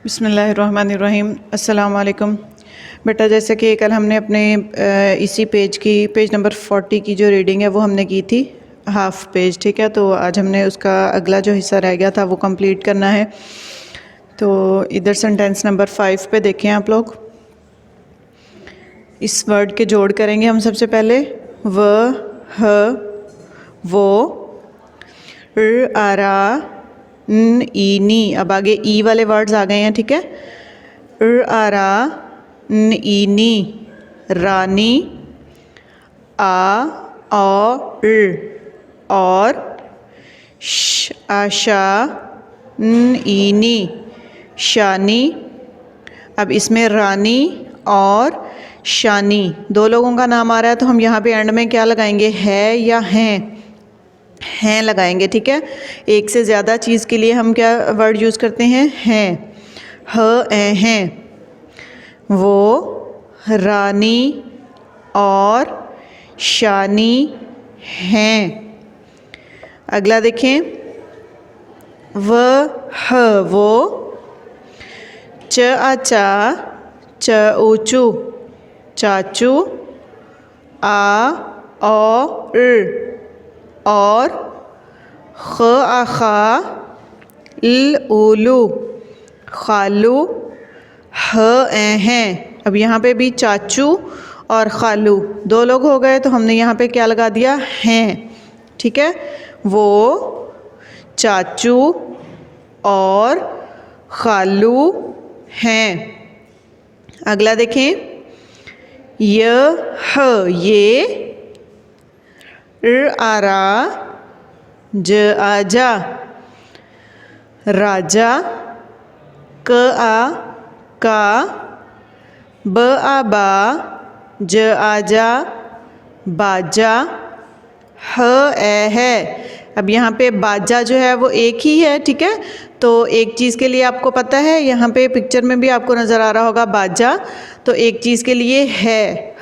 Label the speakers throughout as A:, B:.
A: बिस्मिल्लाहिर्रहमानिर्रहीम। अस्सलाम वालेकुम। बेटा, जैसे कि कल हमने अपने इसी पेज नंबर 40 की जो रीडिंग है वो हमने की थी, हाफ पेज, ठीक है। तो आज हमने उसका अगला जो हिस्सा रह गया था वो कंप्लीट करना है। तो इधर सेंटेंस नंबर 5 पे देखें आप लोग। इस वर्ड के जोड़ करेंगे हम सबसे पहले। व, ह, वो, र, आरा, न, ई, नी। अब आगे ई वाले वर्ड्स आ गए हैं, ठीक है। र, आरा, न, ई, नी, रानी, आ, औ, र, और, श, आशा, न, ई, नी, शानी। अब इसमें रानी और शानी दो लोगों का नाम आ रहा है, तो हम यहाँ पे एंड में क्या लगाएंगे, है या हैं लगाएंगे, ठीक है। एक से ज़्यादा चीज़ के लिए हम क्या वर्ड यूज़ करते हैं, हैं। हैं। वो रानी और शानी हैं। अगला देखें। वो, च, आचा, च, ऊचू, चाचू, आ, औ, र, और, ख, आखा, ल, उलू, खालू, हैं। अब यहाँ पे भी चाचू और खालू दो लोग हो गए, तो हमने यहाँ पे क्या लगा दिया, हैं, ठीक है। वो चाचू और खालू हैं। अगला देखें। ये, र, आरा, ज, आजा, राजा, क, आ, का, ब, आबा, ज, आजा, बाजा, है। अब यहाँ पे बाजा जो है वो एक ही है, ठीक है। तो एक चीज़ के लिए आपको पता है, यहाँ पे पिक्चर में भी आपको नज़र आ रहा होगा बाजा, तो एक चीज़ के लिए है।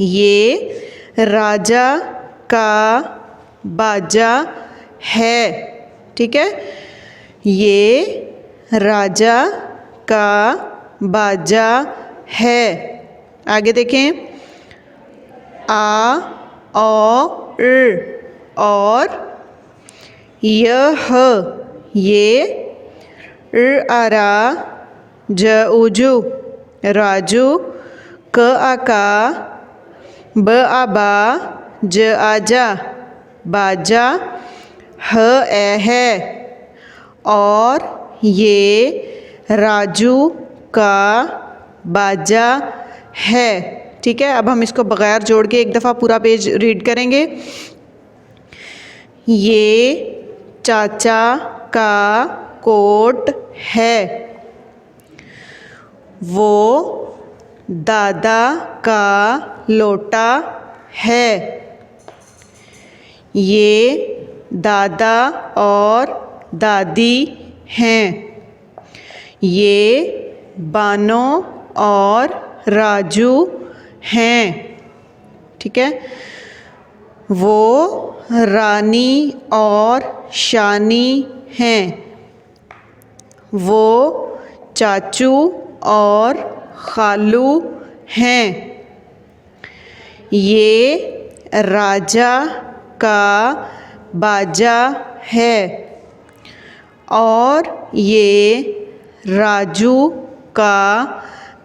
A: ये राजा का बाजा है, ठीक है। ये राजा का बाजा है। आगे देखें। आ, औ, र, और, ये, र, आरा, ज, उजू, राजू, क, आका, ब, आबा, ज, आजा, बाजा, है। और ये राजू का बाजा है, ठीक है। अब हम इसको बगैर जोड़ के एक दफ़ा पूरा पेज रीड करेंगे। ये चाचा का कोट है। वो दादा का लोटा है। ये दादा और दादी हैं। ये बानो और राजू हैं, ठीक है। वो रानी और शानी हैं। वो चाचू और खालू हैं। ये राजा का बाजा है। और ये राजू का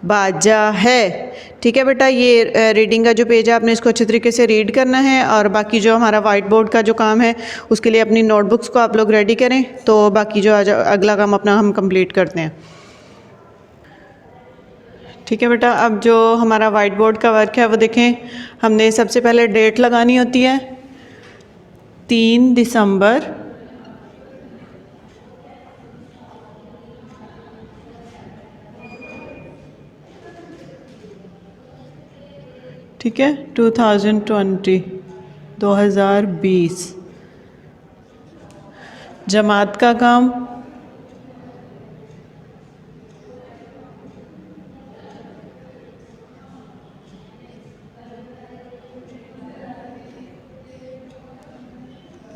A: बाजा है, ठीक है बेटा। ये रीडिंग का जो पेज है आपने इसको अच्छे तरीके से रीड करना है, और बाकी जो हमारा वाइट बोर्ड का जो काम है उसके लिए अपनी नोटबुक्स को आप लोग रेडी करें। तो बाकी जो अगला काम अपना हम कंप्लीट करते हैं, ठीक है बेटा। अब जो हमारा वाइट बोर्ड का वर्क है वो देखें। हमने सबसे पहले डेट लगानी होती है, 3 दिसंबर 2020। जमात का काम,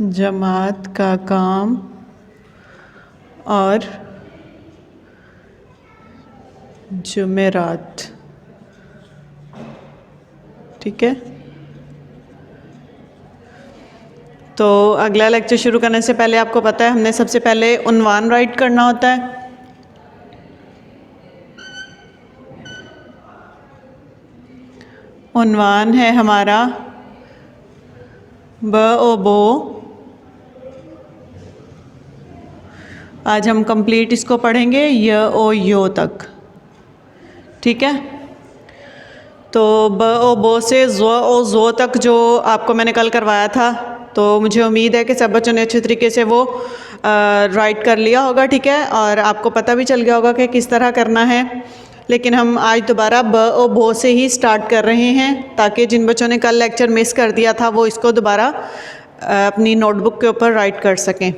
A: जमात का काम और जुमेरात। ठीक है, तो अगला लेक्चर शुरू करने से पहले आपको पता है हमने सबसे पहले उन्वान राइट करना होता है। उन्वान है हमारा ब ओ बो। आज हम कंप्लीट इसको पढ़ेंगे य ओ यो तक। ठीक है, तो ब ओ बो से ज़ो ओ ज़ो तक जो आपको मैंने कल करवाया था, तो मुझे उम्मीद है कि सब बच्चों ने अच्छे तरीके से वो राइट कर लिया होगा। ठीक है, और आपको पता भी चल गया होगा कि किस तरह करना है। लेकिन हम आज दोबारा ब ओ बो से ही स्टार्ट कर रहे हैं, ताकि जिन बच्चों ने कल लेक्चर मिस कर दिया था वो इसको दोबारा अपनी नोटबुक के ऊपर राइट कर सकें।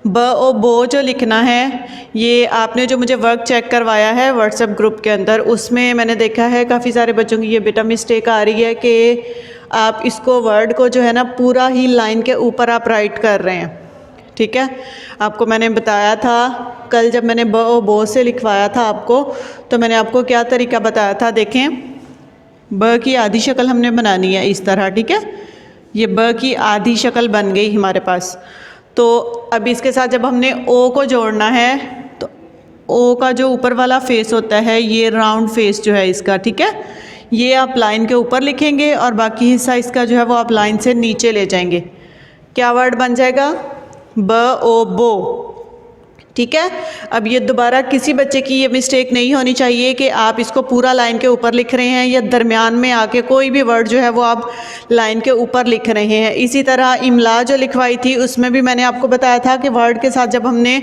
A: ब ओ बो जो लिखना है, ये आपने जो मुझे वर्क चेक करवाया है व्हाट्सएप ग्रुप के अंदर, उसमें मैंने देखा है काफ़ी सारे बच्चों की ये बेटा मिस्टेक आ रही है कि आप इसको वर्ड को जो है ना पूरा ही लाइन के ऊपर आप राइट कर रहे हैं। ठीक है, आपको मैंने बताया था कल जब मैंने ब ओ बो से लिखवाया था आपको, तो मैंने आपको क्या तरीका बताया था। देखें, ब की आधी शक्ल हमने बनानी है इस तरह। ठीक है, ये ब की आधी शक्ल बन गई हमारे पास। तो अब इसके साथ जब हमने ओ को जोड़ना है, तो ओ का जो ऊपर वाला फेस होता है, ये राउंड फेस जो है इसका, ठीक है, ये आप लाइन के ऊपर लिखेंगे और बाकी हिस्सा इसका जो है वो आप लाइन से नीचे ले जाएंगे। क्या वर्ड बन जाएगा? ब ओ बो। ठीक है, अब ये दोबारा किसी बच्चे की ये मिस्टेक नहीं होनी चाहिए कि आप इसको पूरा लाइन के ऊपर लिख रहे हैं या दरमियान में आके कोई भी वर्ड जो है वो आप लाइन के ऊपर लिख रहे हैं। इसी तरह इमला जो लिखवाई थी उसमें भी मैंने आपको बताया था कि वर्ड के साथ जब हमने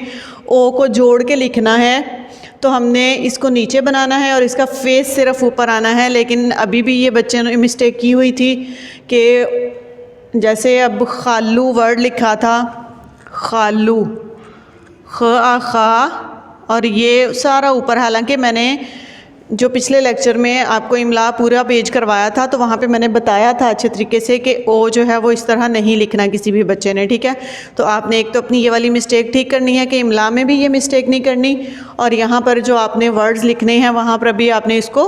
A: ओ को जोड़ के लिखना है तो हमने इसको नीचे बनाना है और इसका फेस सिर्फ ऊपर आना है। लेकिन अभी भी ये बच्चे ने मिस्टेक की हुई थी कि जैसे अब खालू वर्ड लिखा था, खालू, ख आ खा, और ये सारा ऊपर, हालांकि मैंने जो पिछले लेक्चर में आपको इमला पूरा पेज करवाया था तो वहाँ पे मैंने बताया था अच्छे तरीके से कि ओ जो है वो इस तरह नहीं लिखना किसी भी बच्चे ने। ठीक है, तो आपने एक तो अपनी ये वाली मिस्टेक ठीक करनी है कि इमला में भी ये मिस्टेक नहीं करनी, और यहाँ पर जो आपने वर्ड्स लिखने हैं वहाँ पर भी आपने इसको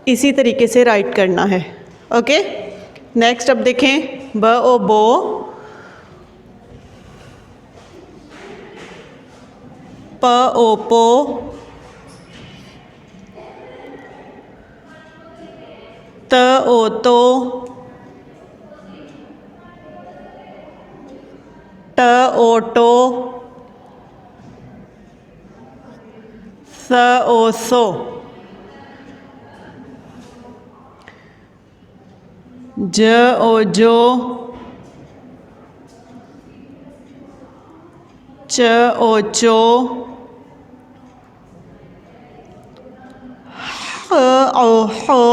A: इसी तरीके से राइट करना है। ओके, नेक्स्ट अब देखें, ब ओ बो, प ओ पो, त ओ तो, ट ओ टो, स ओ सो, ज ओ जो, च ओ चो, ह ओ हो,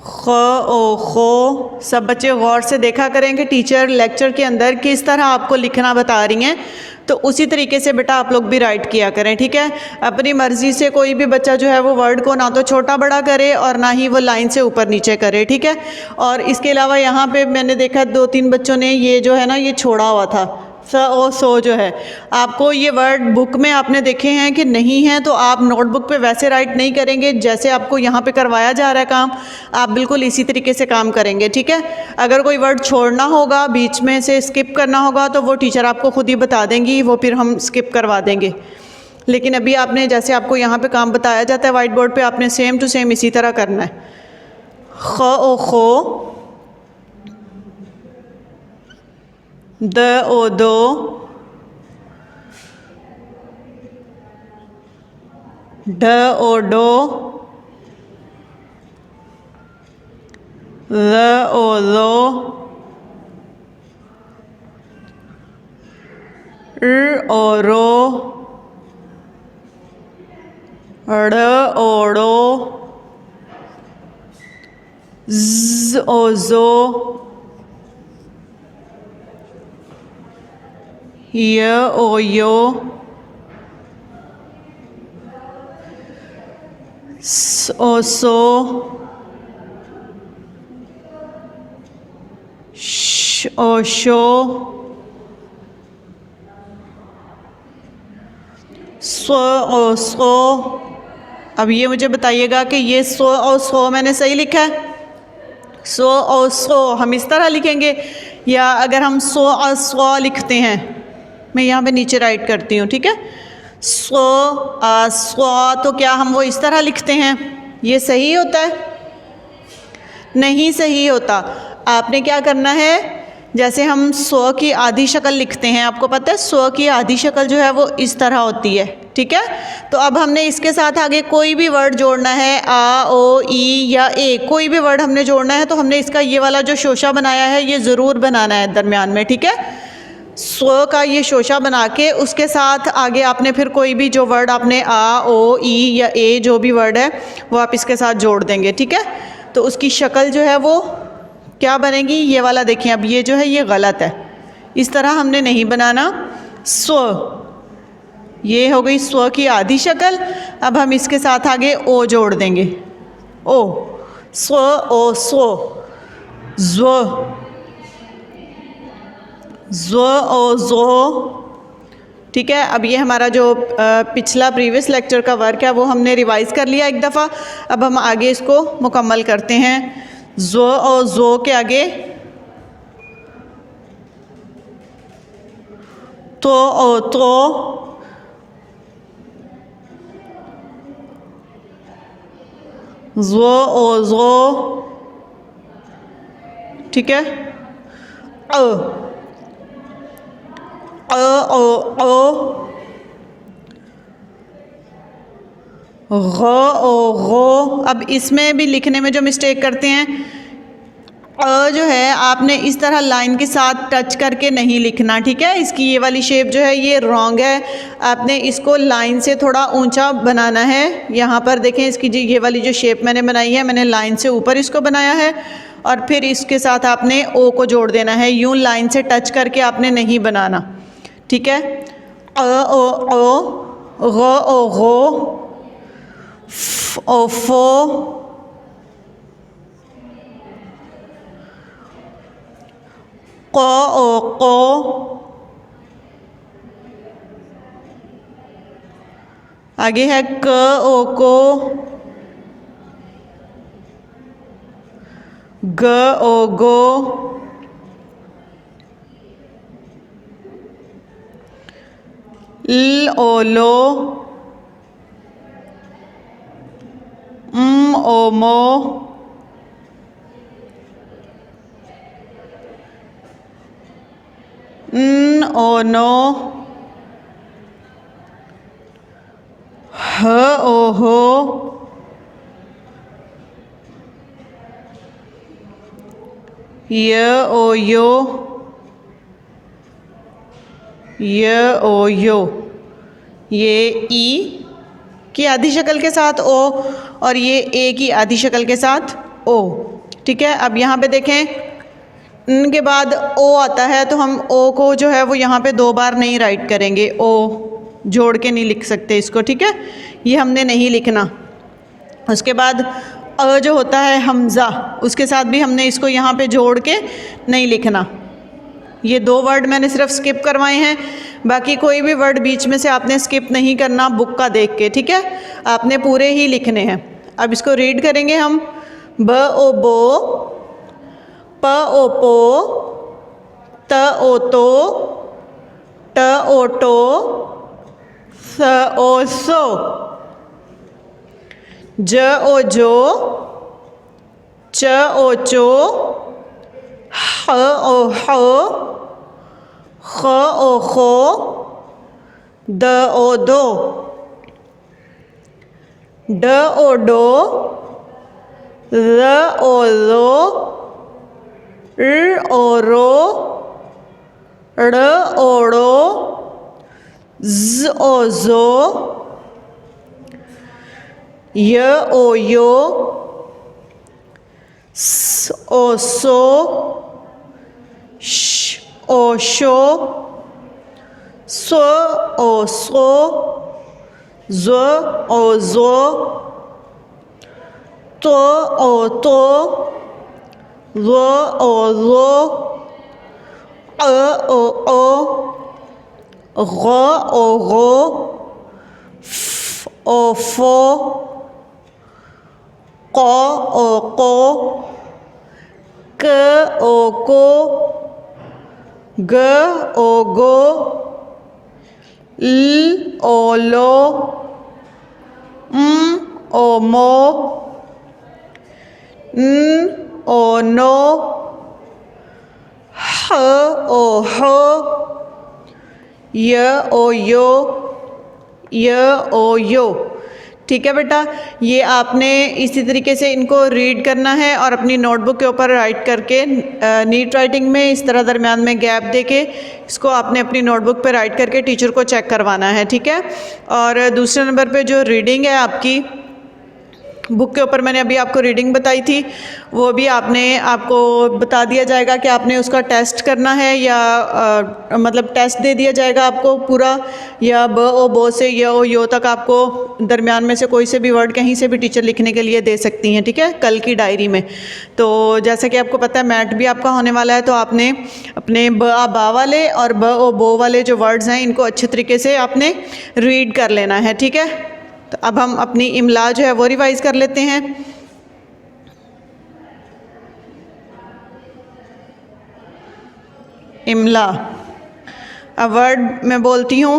A: ख ओ खो। सब बच्चे गौर से देखा करें कि टीचर लेक्चर के अंदर किस तरह आपको लिखना बता रही हैं, तो उसी तरीके से बेटा आप लोग भी राइट किया करें। ठीक है, अपनी मर्ज़ी से कोई भी बच्चा जो है वो वर्ड को ना तो छोटा बड़ा करे और ना ही वो लाइन से ऊपर नीचे करे। ठीक है, और इसके अलावा यहाँ पे मैंने देखा 2-3 बच्चों ने ये जो है ना ये छोड़ा हुआ था, स ओ सो जो है। आपको ये वर्ड बुक में आपने देखे हैं कि नहीं हैं, तो आप नोटबुक पे वैसे राइट नहीं करेंगे जैसे आपको यहाँ पे करवाया जा रहा है काम, आप बिल्कुल इसी तरीके से काम करेंगे। ठीक है, अगर कोई वर्ड छोड़ना होगा, बीच में से स्किप करना होगा, तो वो टीचर आपको खुद ही बता देंगी, वो फिर हम स्किप करवा देंगे। लेकिन अभी आपने जैसे आपको यहाँ पे काम बताया जाता है वाइट बोर्ड पे, आपने सेम टू सेम इसी तरह करना है। ख ओ खो, द ओ दो, ढ ओ डो, ल ओ लो, र ओ रो, ड़ ओड़ो, ज ओ जो, य ओ यो, स ओ सो, श ओ शो, सो ओ सो। अब ये मुझे बताइएगा कि ये सो और सो मैंने सही लिखा है? सो और सो हम इस तरह लिखेंगे, या अगर हम सो और सो लिखते हैं, मैं यहाँ पे नीचे राइट करती हूँ, ठीक है। सो सो तो क्या हम वो इस तरह लिखते हैं? ये सही होता है? नहीं सही होता। आपने क्या करना है, जैसे हम सो की आधी शक्ल लिखते हैं, आपको पता है सो की आधी शक्ल जो है वो इस तरह होती है, ठीक है। तो अब हमने इसके साथ आगे कोई भी वर्ड जोड़ना है, आ ओ ई या ए, कोई भी वर्ड हमने जोड़ना है, तो हमने इसका ये वाला जो शोशा बनाया है ये ज़रूर बनाना है दरमियान में, ठीक है। सो का ये शोशा बना के उसके साथ आगे आपने फिर कोई भी जो वर्ड आपने आ ओ ई या ए जो भी वर्ड है वो आप इसके साथ जोड़ देंगे, ठीक है। तो उसकी शक्ल जो है वो क्या बनेगी, ये वाला देखिए। अब ये जो है ये गलत है, इस तरह हमने नहीं बनाना। स्व, ये हो गई स्व की आधी शक्ल। अब हम इसके साथ आगे ओ जोड़ देंगे, ओ, स्व ओ स्व, ज्व, ज्व ओ जो, ठीक है। अब ये हमारा जो पिछला प्रीवियस लेक्चर का वर्क है वो हमने रिवाइज़ कर लिया एक दफ़ा। अब हम आगे इसको मुकम्मल करते हैं। जो और जो के आगे तो और तो, जो और जो, ठीक है। अ ओ गो। अब इसमें भी लिखने में जो मिस्टेक करते हैं, जो है आपने इस तरह लाइन के साथ टच करके नहीं लिखना, ठीक है। इसकी ये वाली शेप जो है ये रॉन्ग है, आपने इसको लाइन से थोड़ा ऊंचा बनाना है। यहाँ पर देखें इसकी जी ये वाली जो शेप मैंने बनाई है, मैंने लाइन से ऊपर इसको बनाया है और फिर इसके साथ आपने ओ को जोड़ देना है। यूँ लाइन से टच करके आपने नहीं बनाना, ठीक है। ओ गो, ओ फो, को, आगे है क ओ को, ग ओ गो, ल ओ लो, ओ मो, न ओ नो, ह ओ हो, य ओ यो, य ओ यो। ये ई की आधी शक्ल के साथ ओ और ये ए की आधी शक्ल के साथ ओ, ठीक है। अब यहाँ पे देखें न के बाद ओ आता है तो हम ओ को जो है वो यहाँ पे 2 बार नहीं राइट करेंगे, ओ जोड़ के नहीं लिख सकते इसको, ठीक है। ये हमने नहीं लिखना। उसके बाद अ जो होता है हमज़ा, उसके साथ भी हमने इसको यहाँ पे जोड़ के नहीं लिखना। ये 2 वर्ड मैंने सिर्फ स्किप करवाए हैं, बाकी कोई भी वर्ड बीच में से आपने स्किप नहीं करना बुक का देख के, ठीक है। आपने पूरे ही लिखने हैं। अब इसको रीड करेंगे हम। ब ओ बो, प ओ पो, त ओ तो, ट ओ टो, स ओ सो, ज ओ जो, च ओ चो, ह ओ हो, ख ओ खो, द ओ दो, ड ओ डो, र ओ रो, र ओ रो, ड़ ओ ड़ो, ज ओ जो, य ओ यो, स ओ सो, श ओ शो, सो ओ सो, ज ओ जो, तो ओ तो, रो ओ रो, ओ गो ओ गो, फ ओ फो, को ओ को, क ओ को, ग ओ गो, ल ओ लो, ओ मो, न ओ नो, ह ओ हो, य ओ यो, य ओ यो। ठीक है बेटा, ये आपने इसी तरीके से इनको रीड करना है और अपनी नोटबुक के ऊपर राइट करके नीट राइटिंग में इस तरह दरमियान में गैप देके इसको आपने अपनी नोटबुक पे राइट करके टीचर को चेक करवाना है। ठीक है, और दूसरे नंबर पे जो रीडिंग है आपकी बुक के ऊपर मैंने अभी आपको रीडिंग बताई थी, वो भी आपको बता दिया जाएगा कि आपने उसका टेस्ट करना है या मतलब टेस्ट दे दिया जाएगा आपको पूरा, या ब ओ बो से य ओ यो तक आपको दरमियान में से कोई से भी वर्ड कहीं से भी टीचर लिखने के लिए दे सकती हैं। ठीक है, कल की डायरी में। तो जैसा कि आपको पता है मैट भी आपका होने वाला है, तो आपने अपने ब आ बा वाले और ब ओ बो वाले जो वर्ड्स हैं इनको अच्छे तरीके से आपने रीड कर लेना है। ठीक है, तो अब हम अपनी इमला जो है वो रिवाइज कर लेते हैं। इमला, अब वर्ड मैं बोलती हूँ।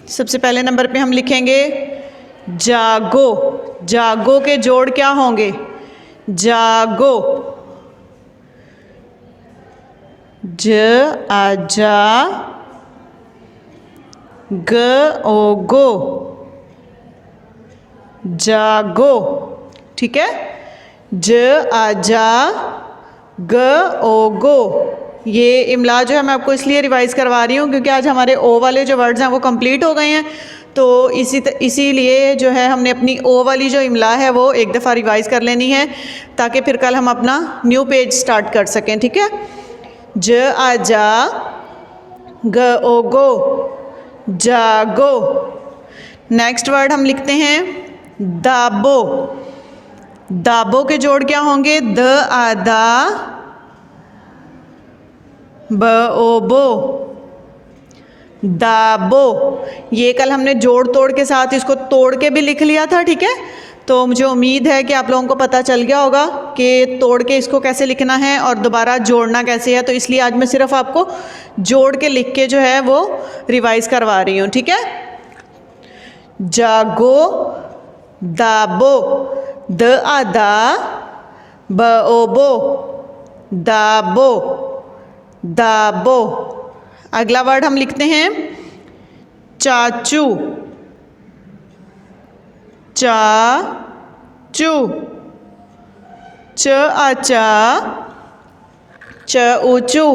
A: सबसे पहले नंबर पे हम लिखेंगे जागो। जागो के जोड़ क्या होंगे? जागो, ज आ जा, ग ओ गो, जागो। ठीक है, ज आ जा, ग ओ गो। ये इमला जो है मैं आपको इसलिए रिवाइज़ करवा रही हूँ क्योंकि आज हमारे ओ वाले जो वर्ड्स हैं वो कंप्लीट हो गए हैं, तो इसीलिए जो है हमने अपनी ओ वाली जो इमला है वो एक दफ़ा रिवाइज़ कर लेनी है ताकि फिर कल हम अपना न्यू पेज स्टार्ट कर सकें। ठीक है, ज आ जा, ग ओ गो, जागो। नेक्स्ट वर्ड हम लिखते हैं दाबो। दाबो के जोड़ क्या होंगे? द आ दा, ब ओ बो, दाबो। ये कल हमने जोड़ तोड़ के साथ इसको तोड़ के भी लिख लिया था। ठीक है, तो मुझे उम्मीद है कि आप लोगों को पता चल गया होगा कि तोड़ के इसको कैसे लिखना है और दोबारा जोड़ना कैसे है, तो इसलिए आज मैं सिर्फ आपको जोड़ के लिख के जो है वो रिवाइज करवा रही हूँ। ठीक है, जागो, दाबो, द आ दा, ब ओ बो, दाबो, दाबो। अगला वर्ड हम लिखते हैं चाचू। चाचू, च आ चा, च ऊचू,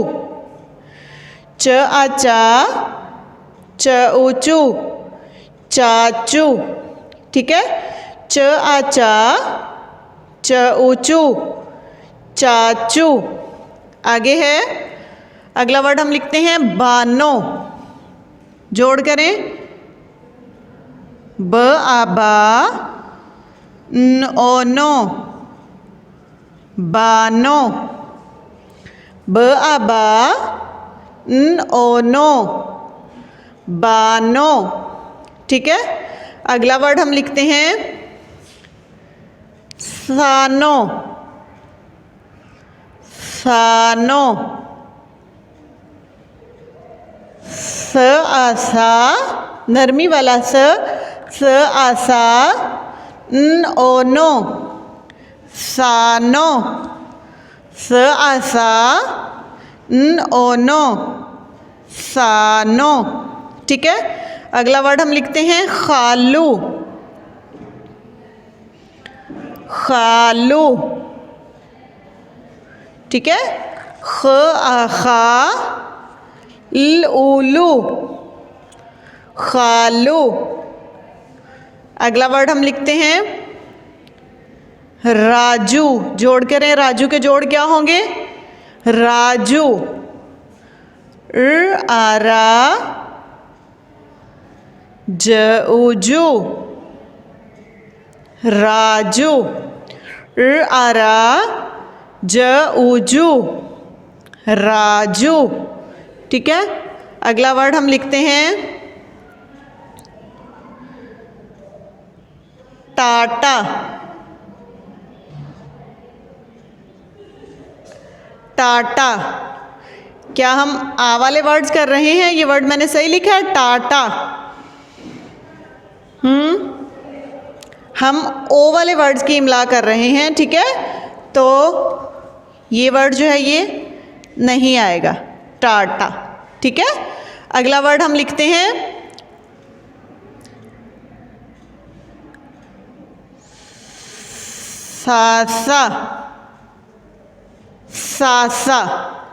A: च आ चा, च ऊचू, चाचू। ठीक है, च आ चा, च ऊचू, चाचू। आगे है अगला वर्ड हम लिखते हैं बानो। जोड़ करें, ब आ बा, न ओ नो, बानो, ब आ बा, न ओ नो, बानो। ठीक है, अगला वर्ड हम लिखते हैं सानो। सानो, स आ सा, नरमी वाला स आ सा, न ओ नो, सानो, स आ सा, न ओ नो, सानो। ठीक है, अगला वर्ड हम लिखते हैं खालू। खालू, ठीक है, ख आ खा, ल उलू, खालू। अगला वर्ड हम लिखते हैं राजू। जोड़ करें, राजू के जोड़ क्या होंगे? राजू, र आ रा, ज ऊजू, राजू, र आ रा, ज उजू, राजू। ठीक है, अगला वर्ड हम लिखते हैं टाटा। टाटा। क्या हम आ वाले वर्ड्स कर रहे हैं? ये वर्ड मैंने सही लिखा है, टाटा। हम ओ वाले वर्ड्स की इमला कर रहे हैं, ठीक है, तो ये वर्ड जो है ये नहीं आएगा, टाटा। ठीक है, अगला वर्ड हम लिखते हैं सासा। सासा।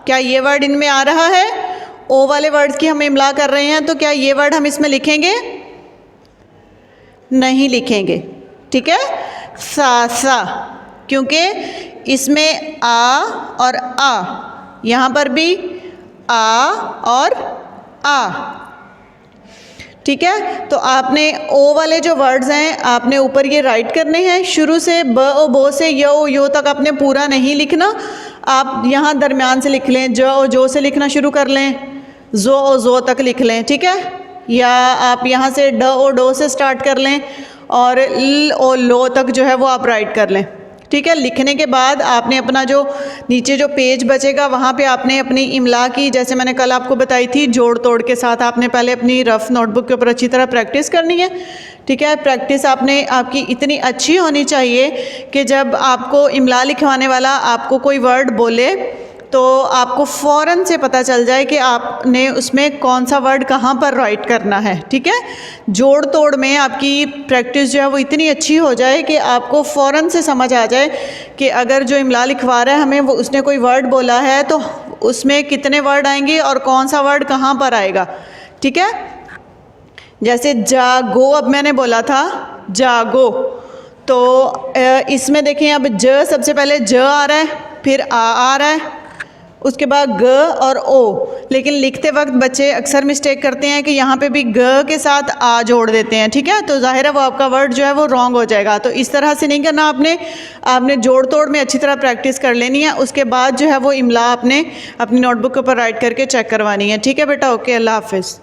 A: क्या ये वर्ड इनमें आ रहा है? ओ वाले वर्ड्स की हम इमला कर रहे हैं, तो क्या ये वर्ड हम इसमें लिखेंगे? नहीं लिखेंगे। ठीक है, सासा, क्योंकि इसमें आ और आ, यहाँ पर भी आ और आ। ठीक है, तो आपने ओ वाले जो वर्ड्स हैं आपने ऊपर ये राइट करने हैं, शुरू से ब ओ बो से यो तक आपने पूरा नहीं लिखना, आप यहाँ दरमियान से लिख लें, ज ओ जो से लिखना शुरू कर लें, जो ओ जो तक लिख लें। ठीक है, या आप यहाँ से ड ओ डो से स्टार्ट कर लें और ल ओ लो तक जो है वो आप राइट कर लें। ठीक है, लिखने के बाद आपने अपना जो नीचे जो पेज बचेगा वहाँ पे आपने अपनी इमला की, जैसे मैंने कल आपको बताई थी, जोड़ तोड़ के साथ आपने पहले अपनी रफ़ नोटबुक के ऊपर अच्छी तरह प्रैक्टिस करनी है। ठीक है, प्रैक्टिस आपने आपकी इतनी अच्छी होनी चाहिए कि जब आपको इमला लिखवाने वाला आपको कोई वर्ड बोले तो आपको फ़ौरन से पता चल जाए कि आपने उसमें कौन सा वर्ड कहाँ पर राइट करना है। ठीक है, जोड़ तोड़ में आपकी प्रैक्टिस जो है वो इतनी अच्छी हो जाए कि आपको फ़ौरन से समझ आ जाए कि अगर जो इमला लिखवा रहा है हमें, वो उसने कोई वर्ड बोला है तो उसमें कितने वर्ड आएंगे और कौन सा वर्ड कहाँ पर आएगा। ठीक है, जैसे जागो अब मैंने बोला था, जागो, तो इसमें देखें अब ज सबसे पहले ज आ रहा है, फिर आ रहा है, उसके बाद ग और ओ, लेकिन लिखते वक्त बच्चे अक्सर मिस्टेक करते हैं कि यहाँ पे भी ग के साथ आ जोड़ देते हैं। ठीक है, तो ज़ाहिर है वो आपका वर्ड जो है वो रॉन्ग हो जाएगा। तो इस तरह से नहीं करना, आपने जोड़ तोड़ में अच्छी तरह प्रैक्टिस कर लेनी है, उसके बाद जो है वो इमला आपने अपनी नोटबुक के ऊपर राइट करके चेक करवानी है। ठीक है बेटा, ओके, अल्लाह हाफिज़।